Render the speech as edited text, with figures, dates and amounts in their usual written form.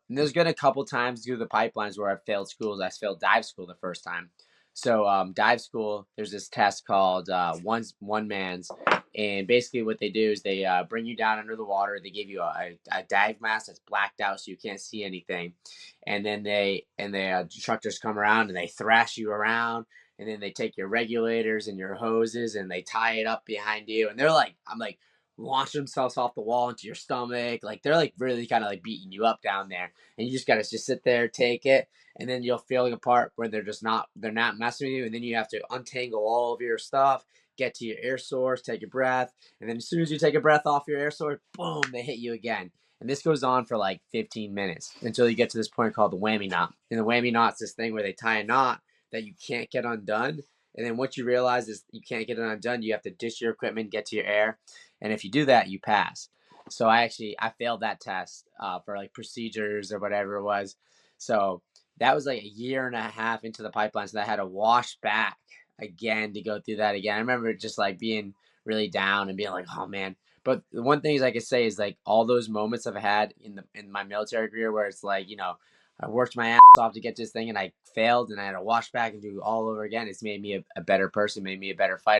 And there's been a couple times through the pipelines where I failed schools. I failed dive school the first time. So dive school, there's this test called one man's, and basically what they do is they bring you down under the water. They give you a dive mask that's blacked out so you can't see anything, and then the instructors come around and they thrash you around, and then they take your regulators and your hoses and they tie it up behind you, and they're like, I'm like launch themselves off the wall into your stomach. Like they're like really kind of like beating you up down there, and you just gotta just sit there, take it, and then you'll feel like a part where they're not messing with you, and then you have to untangle all of your stuff, get to your air source, take a breath, and then as soon as you take a breath off your air source, boom, they hit you again. And this goes on for like 15 minutes until you get to this point called the whammy knot. And the whammy knot's this thing where they tie a knot that you can't get undone. And then once you realize is you can't get it undone, you have to ditch your equipment, get to your air, and if you do that, you pass. So I failed that test for like procedures or whatever it was. So that was like a year and a half into the pipeline. So I had to wash back again to go through that again. I remember just like being really down and being like, oh man. But the one thing I could say is like all those moments I've had in my military career where it's like, I worked my ass off to get this thing and I failed and I had to wash back and do it all over again. It's made me a better person, made me a better fighter.